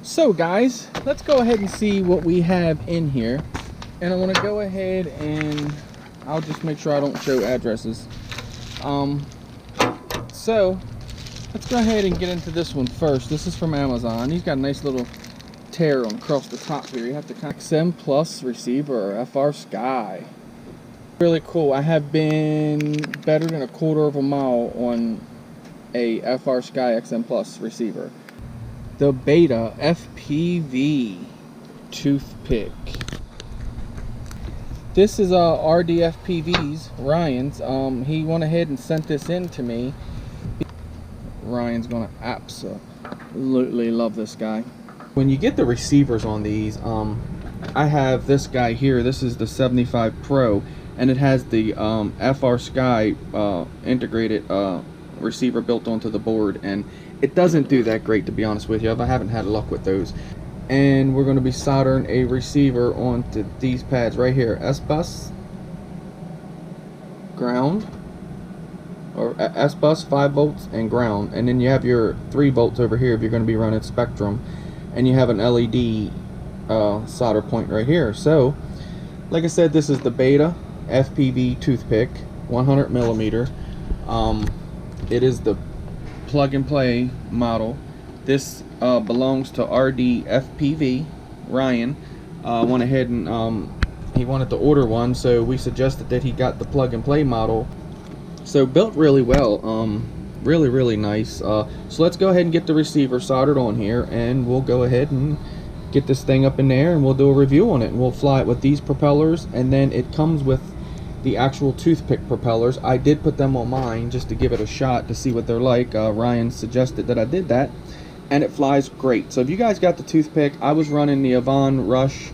So guys, let's go ahead and see what we have in here. And I want to go ahead and I'll just make sure I don't show addresses. So let's go ahead and get into this one first. This is from Amazon. He's got a nice little tear on across the top here. You have to XM Plus receiver or FR Sky. Really cool. I have been better than a quarter of a mile on a FR Sky XM Plus receiver. The BetaFPV Toothpick. This is RdFPV's, Ryan's. He went ahead and sent this in to me. Ryan's gonna absolutely love this guy. When you get the receivers on these, I have this guy here. This is the 75 Pro, and it has the FR Sky integrated receiver built onto the board, and it doesn't do that great, to be honest with you. I haven't had luck with those. And we're going to be soldering a receiver onto these pads right here. S-Bus ground, or S-Bus 5 volts and ground, and then you have your 3 volts over here if you're going to be running Spectrum, and you have an LED solder point right here. So like I said, this is the BetaFPV Toothpick 100 millimeter. It is the plug and play model. This belongs to RdFPV. Ryan went ahead and he wanted to order one, so we suggested that he got the plug and play model. So built really well, really nice. So let's go ahead and get the receiver soldered on here, and we'll go ahead and get this thing up in there, and we'll do a review on it, and we'll fly it with these propellers. And then it comes with the actual toothpick propellers. I did put them on mine just to give it a shot to see what they're like. Ryan suggested that I did that, and it flies great. So if you guys got the toothpick, I was running the Avon Rush,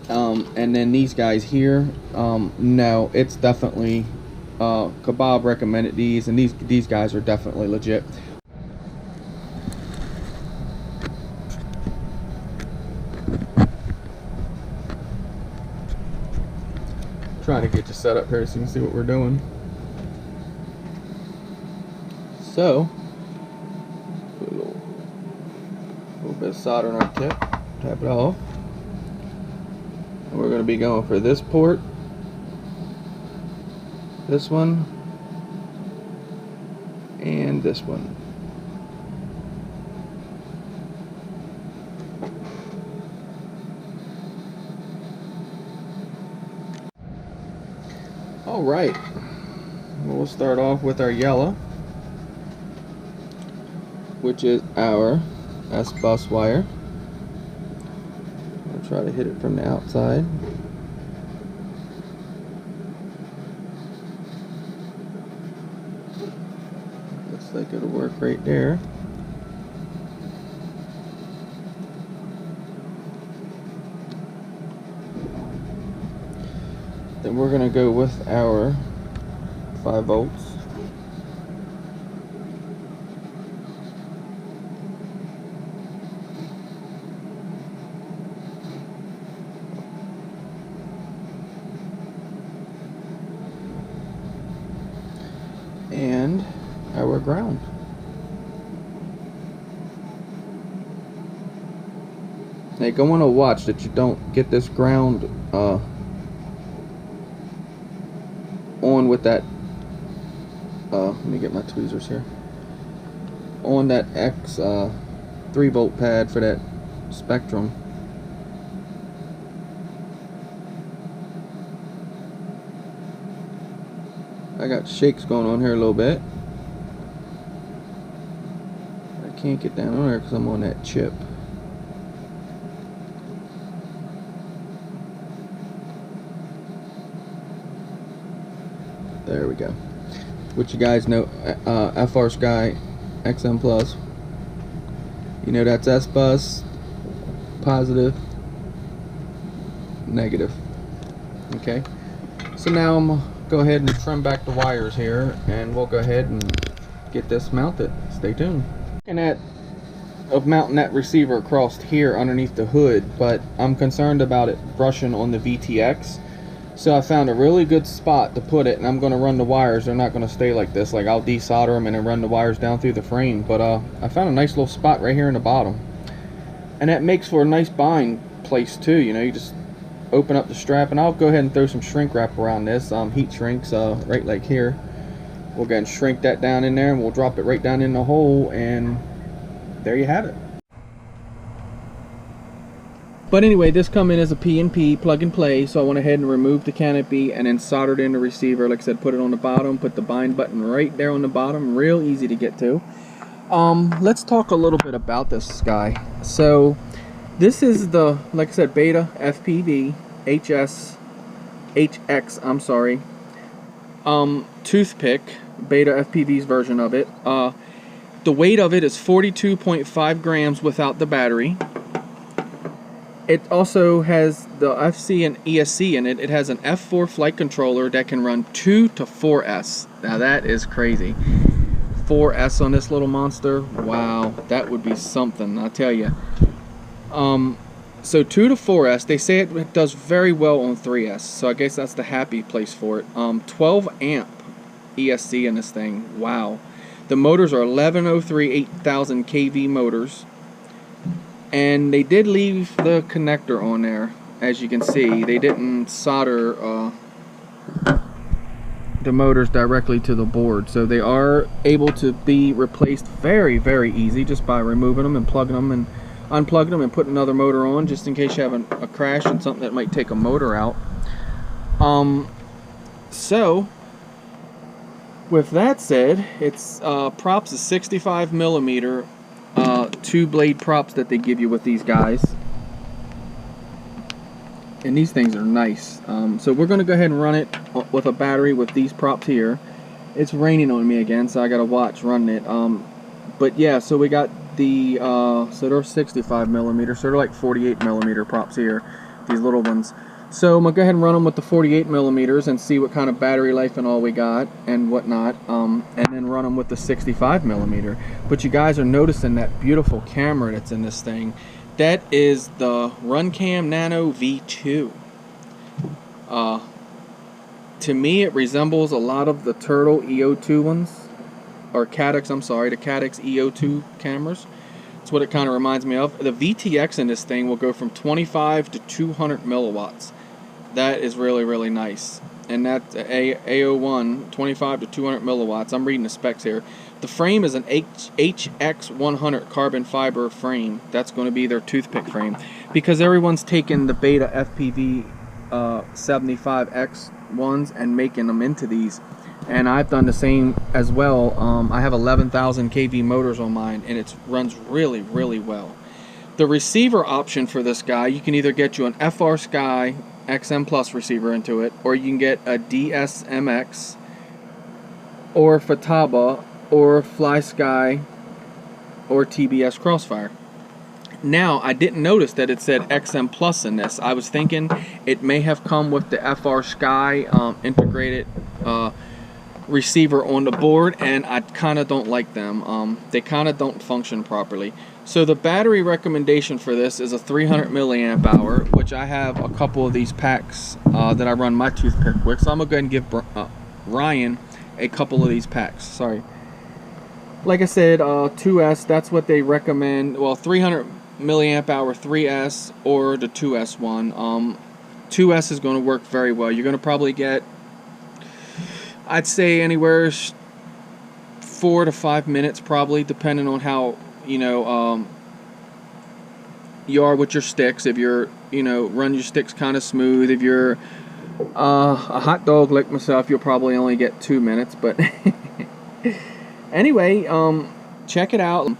and then these guys here. No, it's definitely Kebab recommended these, and these guys are definitely legit. Trying to get you set up here so you can see what we're doing. So, put a little bit of solder on our tip, tap it off. And we're going to be going for this port, this one, and this one. Alright, we'll start off with our yellow, which is our S-Bus wire. I'll try to hit it from the outside. Looks like it'll work right there. Then we're going to go with our 5 volts. And our ground. Now you're going to watch that you don't get this ground on with that let me get my tweezers here, on that X 3 volt pad for that Spectrum. I got shakes going on here a little bit. I can't get down on there because I'm on that chip. There we go. Which you guys know, FR Sky XM Plus. You know that's S-Bus, positive, negative. Okay. So now I'm gonna go ahead and trim back the wires here, and we'll go ahead and get this mounted. Stay tuned. Looking at mounting that receiver across here underneath the hood, but I'm concerned about it brushing on the VTX. So I found a really good spot to put it, and I'm going to run the wires. They're not going to stay like this. Like, I'll desolder them and then run the wires down through the frame. But I found a nice little spot right here in the bottom. And that makes for a nice buying place too. You know, you just open up the strap, and I'll go ahead and throw some shrink wrap around this, heat shrinks, right like here. We'll go ahead and shrink that down in there, and we'll drop it right down in the hole, and there you have it. But anyway, this come in as a P&P, plug and play, so I went ahead and removed the canopy and then soldered in the receiver. Like I said, put it on the bottom, put the bind button right there on the bottom, real easy to get to. Let's talk a little bit about this guy. So this is the, like I said, BetaFPV HX, I'm sorry, Toothpick, BetaFPV's version of it. The weight of it is 42.5 grams without the battery. It also has the FC and ESC in it. It has an F4 flight controller that can run 2 to 4S. Now that is crazy. 4S on this little monster. Wow, that would be something, I tell you. So 2 to 4S. They say it does very well on 3S. So I guess that's the happy place for it. 12 amp ESC in this thing. Wow. The motors are 1103 8000 kV motors. And they did leave the connector on there, as you can see. They didn't solder the motors directly to the board, so they are able to be replaced very, very easy just by removing them and plugging them and unplugging them and putting another motor on, just in case you have a crash and something that might take a motor out. So with that said, its props is 65 millimeter. 2 blade props that they give you with these guys, and these things are nice. So we're going to go ahead and run it with a battery with these props here. It's raining on me again, so I gotta watch running it. But yeah, so we got the so they're 65 millimeter, so they're like 48 millimeter props here, these little ones. So I'm gonna go ahead and run them with the 48 millimeters and see what kind of battery life and all we got and whatnot, and then run them with the 65 millimeter. But you guys are noticing that beautiful camera that's in this thing. That is the Runcam Nano V2. To me, it resembles a lot of the Turtle EO2 ones, or Caddx. I'm sorry, the Caddx EO2 cameras. That's what it kind of reminds me of. The VTX in this thing will go from 25 to 200 milliwatts. That is really, really nice. And that's AO1, 25 to 200 milliwatts. I'm reading the specs here. The frame is an HX100 carbon fiber frame. That's going to be their toothpick frame, because everyone's taking the BetaFPV 75X ones and making them into these. And I've done the same as well. I have 11,000 kV motors on mine, and it runs really, really well. The receiver option for this guy, you can either get you an FR Sky XM Plus receiver into it, or you can get a DSMX, or Fataba, or Fly Sky, or TBS Crossfire. Now, I didn't notice that it said XM Plus in this. I was thinking it may have come with the FR Sky integrated receiver on the board, and I kind of don't like them. They kind of don't function properly. So the battery recommendation for this is a 300 milliamp hour, which I have a couple of these packs that I run my toothpick with. So I'm gonna go ahead and give Ryan a couple of these packs. Sorry. Like I said, 2S, that's what they recommend. Well, 300 milliamp hour 3S or the 2S one. 2S is going to work very well. You're going to probably get, I'd say, anywhere 4 to 5 minutes, probably, depending on how, you know, you are with your sticks. If you're, you know, run your sticks kind of smooth. If you're a hot dog like myself, you'll probably only get 2 minutes. But anyway, check it out.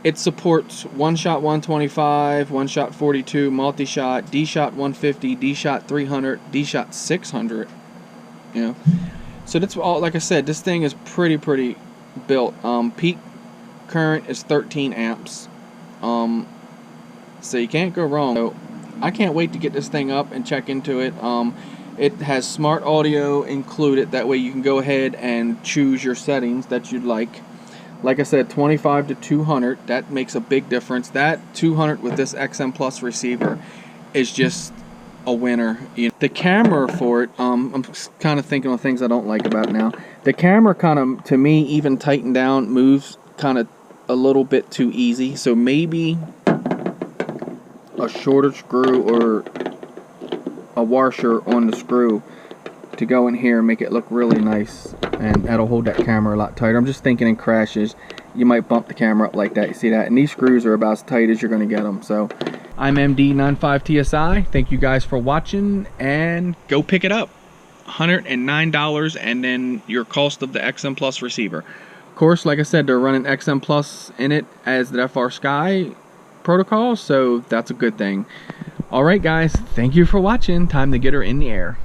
It supports one-shot 125, one-shot 42, multi-shot, D-shot 150, D-shot 300, D-shot 600. You know, so that's all. Like I said, this thing is pretty built. Peak current is 13 amps. So you can't go wrong. So I can't wait to get this thing up and check into it. It has smart audio included. That way you can go ahead and choose your settings that you'd like. Like I said, 25 to 200, that makes a big difference. That 200 with this XM Plus receiver is just a winner. You know, the camera for it, I'm kind of thinking of things I don't like about it now. The camera kind of, to me, even tightened down, moves kind of a little bit too easy. So maybe a shorter screw or a washer on the screw to go in here and make it look really nice, and that'll hold that camera a lot tighter. I'm just thinking in crashes you might bump the camera up like that, you see that, and these screws are about as tight as you're going to get them. So I'm MD95TSI, thank you guys for watching, and go pick it up. $109, and then your cost of the XM Plus receiver. Of course, like I said, they're running XM Plus in it as the FR Sky protocol, so that's a good thing. Alright guys, thank you for watching. Time to get her in the air.